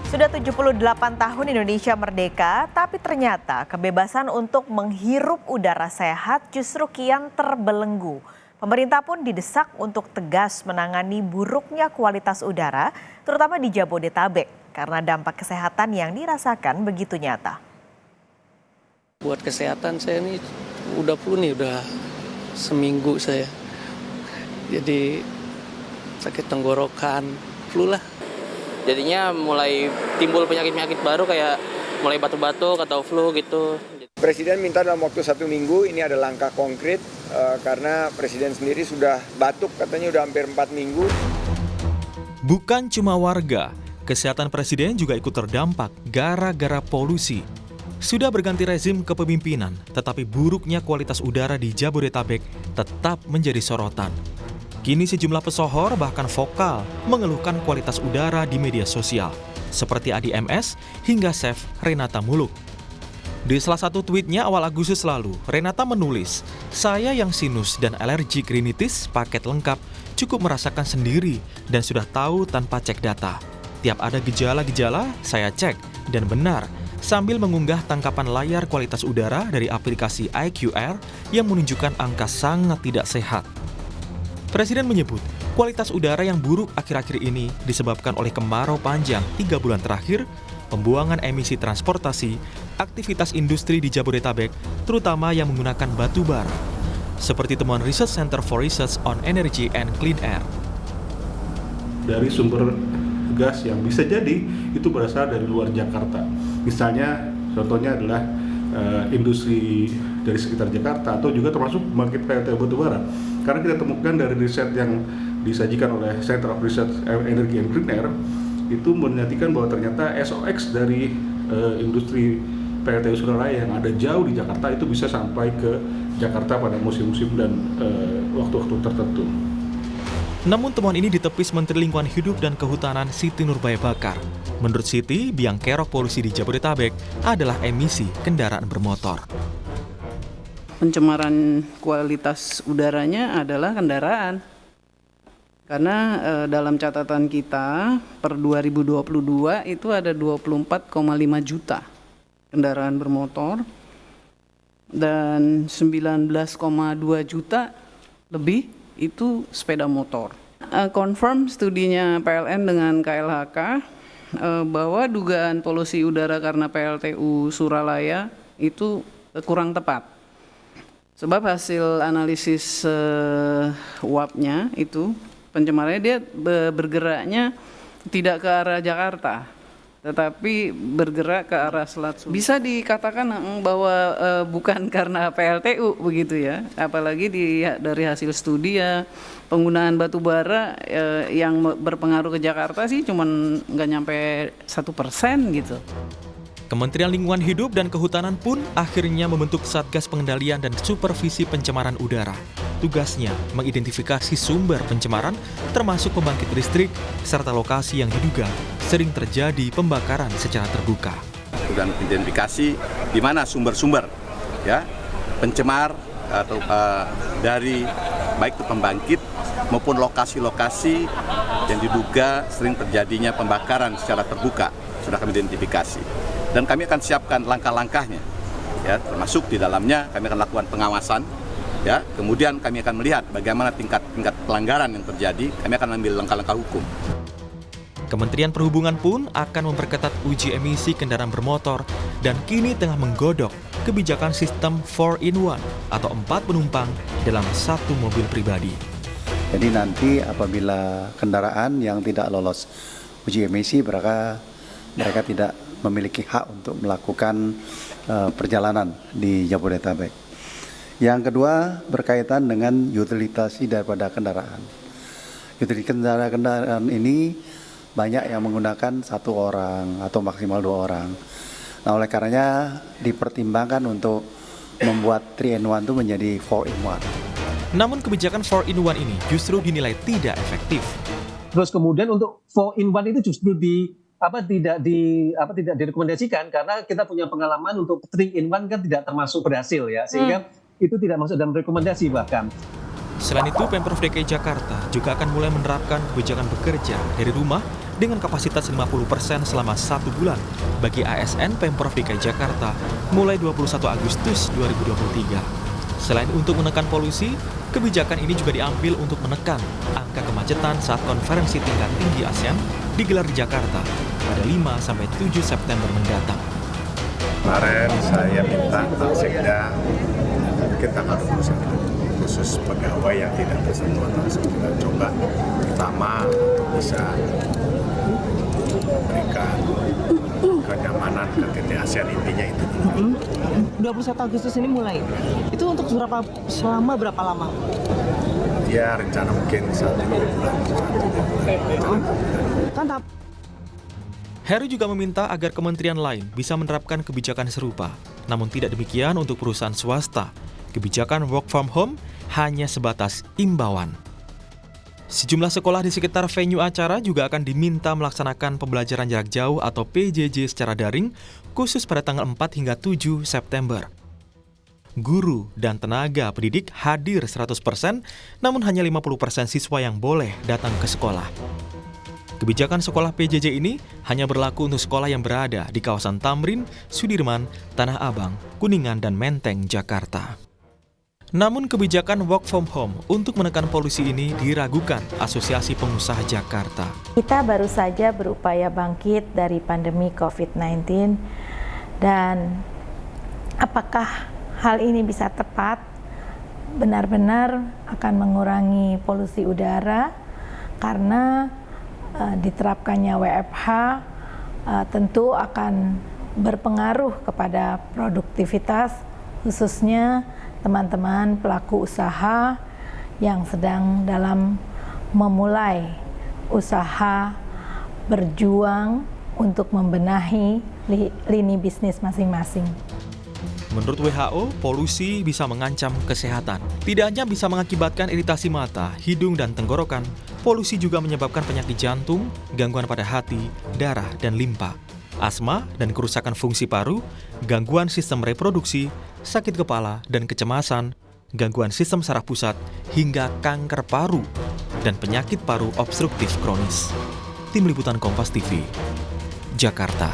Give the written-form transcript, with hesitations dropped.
Sudah 78 tahun Indonesia merdeka, tapi ternyata kebebasan untuk menghirup udara sehat justru kian terbelenggu. Pemerintah pun didesak untuk tegas menangani buruknya kualitas udara, terutama di Jabodetabek, karena dampak kesehatan yang dirasakan begitu nyata. Buat kesehatan saya ini udah flu nih, udah seminggu saya. Jadi sakit tenggorokan, flu lah. Jadinya mulai timbul penyakit-penyakit baru kayak mulai batuk-batuk atau flu gitu. Presiden minta dalam waktu 1 minggu, ini ada langkah konkret karena Presiden sendiri sudah batuk katanya udah hampir 4 minggu. Bukan cuma warga, kesehatan Presiden juga ikut terdampak gara-gara polusi. Sudah berganti rezim kepemimpinan, tetapi buruknya kualitas udara di Jabodetabek tetap menjadi sorotan. Kini sejumlah pesohor bahkan vokal mengeluhkan kualitas udara di media sosial, seperti Adi MS hingga Chef Renata Muluk. Di salah satu tweetnya awal Agustus lalu, Renata menulis, "Saya yang sinus dan alergi rinitis paket lengkap cukup merasakan sendiri dan sudah tahu tanpa cek data. Tiap ada gejala-gejala, saya cek dan benar." Sambil mengunggah tangkapan layar kualitas udara dari aplikasi IQR yang menunjukkan angka sangat tidak sehat. Presiden menyebut, kualitas udara yang buruk akhir-akhir ini disebabkan oleh kemarau panjang 3 bulan terakhir, pembuangan emisi transportasi, aktivitas industri di Jabodetabek, terutama yang menggunakan batu bara. Seperti temuan Research Center for Research on Energy and Clean Air. Dari sumber gas yang bisa jadi itu berasal dari luar Jakarta. Misalnya, contohnya adalah industri dari sekitar Jakarta atau juga termasuk pembangkit PLT batubara. Karena kita temukan dari riset yang disajikan oleh Center of Research Energy and Clean Air itu menyatakan bahwa ternyata SOx dari industri PLT Suralaya yang ada jauh di Jakarta itu bisa sampai ke Jakarta pada musim-musim dan waktu-waktu tertentu. Namun temuan ini ditepis Menteri Lingkungan Hidup dan Kehutanan Siti Nurbaya Bakar. Menurut Siti, biang kerok polusi di Jabodetabek adalah emisi kendaraan bermotor. Pencemaran kualitas udaranya adalah kendaraan. Karena dalam catatan kita per 2022 itu ada 24,5 juta kendaraan bermotor dan 19,2 juta lebih itu sepeda motor. Confirm studinya PLN dengan KLHK bahwa dugaan polusi udara karena PLTU Suralaya itu kurang tepat. Sebab hasil analisis uapnya itu pencemarannya dia bergeraknya tidak ke arah Jakarta, tetapi bergerak ke arah selat. Bisa dikatakan bahwa bukan karena PLTU begitu ya, apalagi dari hasil studi ya penggunaan batu bara yang berpengaruh ke Jakarta sih cuman nggak nyampe 1% gitu. Kementerian Lingkungan Hidup dan Kehutanan pun akhirnya membentuk Satgas Pengendalian dan Supervisi Pencemaran Udara. Tugasnya mengidentifikasi sumber pencemaran termasuk pembangkit listrik serta lokasi yang diduga sering terjadi pembakaran secara terbuka. Dan identifikasi di mana sumber-sumber ya pencemar atau dari baik itu pembangkit maupun lokasi-lokasi yang diduga sering terjadinya pembakaran secara terbuka sudah kami identifikasi. Dan kami akan siapkan langkah-langkahnya, ya, termasuk di dalamnya kami akan lakukan pengawasan, ya. Kemudian kami akan melihat bagaimana tingkat pelanggaran yang terjadi, kami akan ambil langkah-langkah hukum. Kementerian Perhubungan pun akan memperketat uji emisi kendaraan bermotor dan kini tengah menggodok kebijakan sistem 4-in-1 atau 4 penumpang dalam satu mobil pribadi. Jadi nanti apabila kendaraan yang tidak lolos uji emisi mereka tidak memiliki hak untuk melakukan perjalanan di Jabodetabek. Yang kedua berkaitan dengan utilisasi daripada kendaraan. Utilisasi kendaraan ini banyak yang menggunakan 1 orang atau maksimal 2 orang. Nah oleh karenanya dipertimbangkan untuk membuat 3-in-1 itu menjadi 4-in-1. Namun kebijakan 4-in-1 ini justru dinilai tidak efektif. Terus kemudian untuk 4-in-1 itu justru tidak direkomendasikan karena kita punya pengalaman untuk 3-in-1 kan tidak termasuk berhasil ya, sehingga itu tidak masuk dalam rekomendasi bahkan. Selain itu, Pemprov DKI Jakarta juga akan mulai menerapkan kebijakan bekerja dari rumah dengan kapasitas 50% selama 1 bulan bagi ASN Pemprov DKI Jakarta mulai 21 Agustus 2023. Selain untuk menekan polusi, kebijakan ini juga diambil untuk menekan angka kemacetan saat konferensi tingkat tinggi ASEAN digelar di Jakarta pada 5-7 September mendatang. Kemarin saya minta Pak Sekda mungkin tanggal 21 khusus pegawai yang tidak bersentuhan langsung kita coba pertama untuk bisa memberikan kenyamanan ke TT ASEAN, intinya itu. 21 Agustus ini mulai. Itu untuk selama berapa lama? Ya rencana mungkin 1 bulan. Heru juga meminta agar kementerian lain bisa menerapkan kebijakan serupa. Namun tidak demikian untuk perusahaan swasta. Kebijakan work from home hanya sebatas imbauan. Sejumlah sekolah di sekitar venue acara juga akan diminta melaksanakan pembelajaran jarak jauh atau PJJ secara daring khusus pada tanggal 4 hingga 7 September. Guru dan tenaga pendidik hadir 100%, namun hanya 50% siswa yang boleh datang ke sekolah. Kebijakan sekolah PJJ ini hanya berlaku untuk sekolah yang berada di kawasan Tamrin, Sudirman, Tanah Abang, Kuningan, dan Menteng, Jakarta. Namun kebijakan work from home untuk menekan polusi ini diragukan Asosiasi Pengusaha Jakarta. Kita baru saja berupaya bangkit dari pandemi COVID-19 dan apakah hal ini bisa tepat benar-benar akan mengurangi polusi udara karena diterapkannya WFH tentu akan berpengaruh kepada produktivitas khususnya teman-teman pelaku usaha yang sedang dalam memulai usaha berjuang untuk membenahi lini bisnis masing-masing. Menurut WHO, polusi bisa mengancam kesehatan. Tidak hanya bisa mengakibatkan iritasi mata, hidung, dan tenggorokan, polusi juga menyebabkan penyakit jantung, gangguan pada hati, darah, dan limpa, asma dan kerusakan fungsi paru, gangguan sistem reproduksi, sakit kepala dan kecemasan, gangguan sistem saraf pusat, hingga kanker paru, dan penyakit paru obstruktif kronis. Tim Liputan Kompas TV, Jakarta.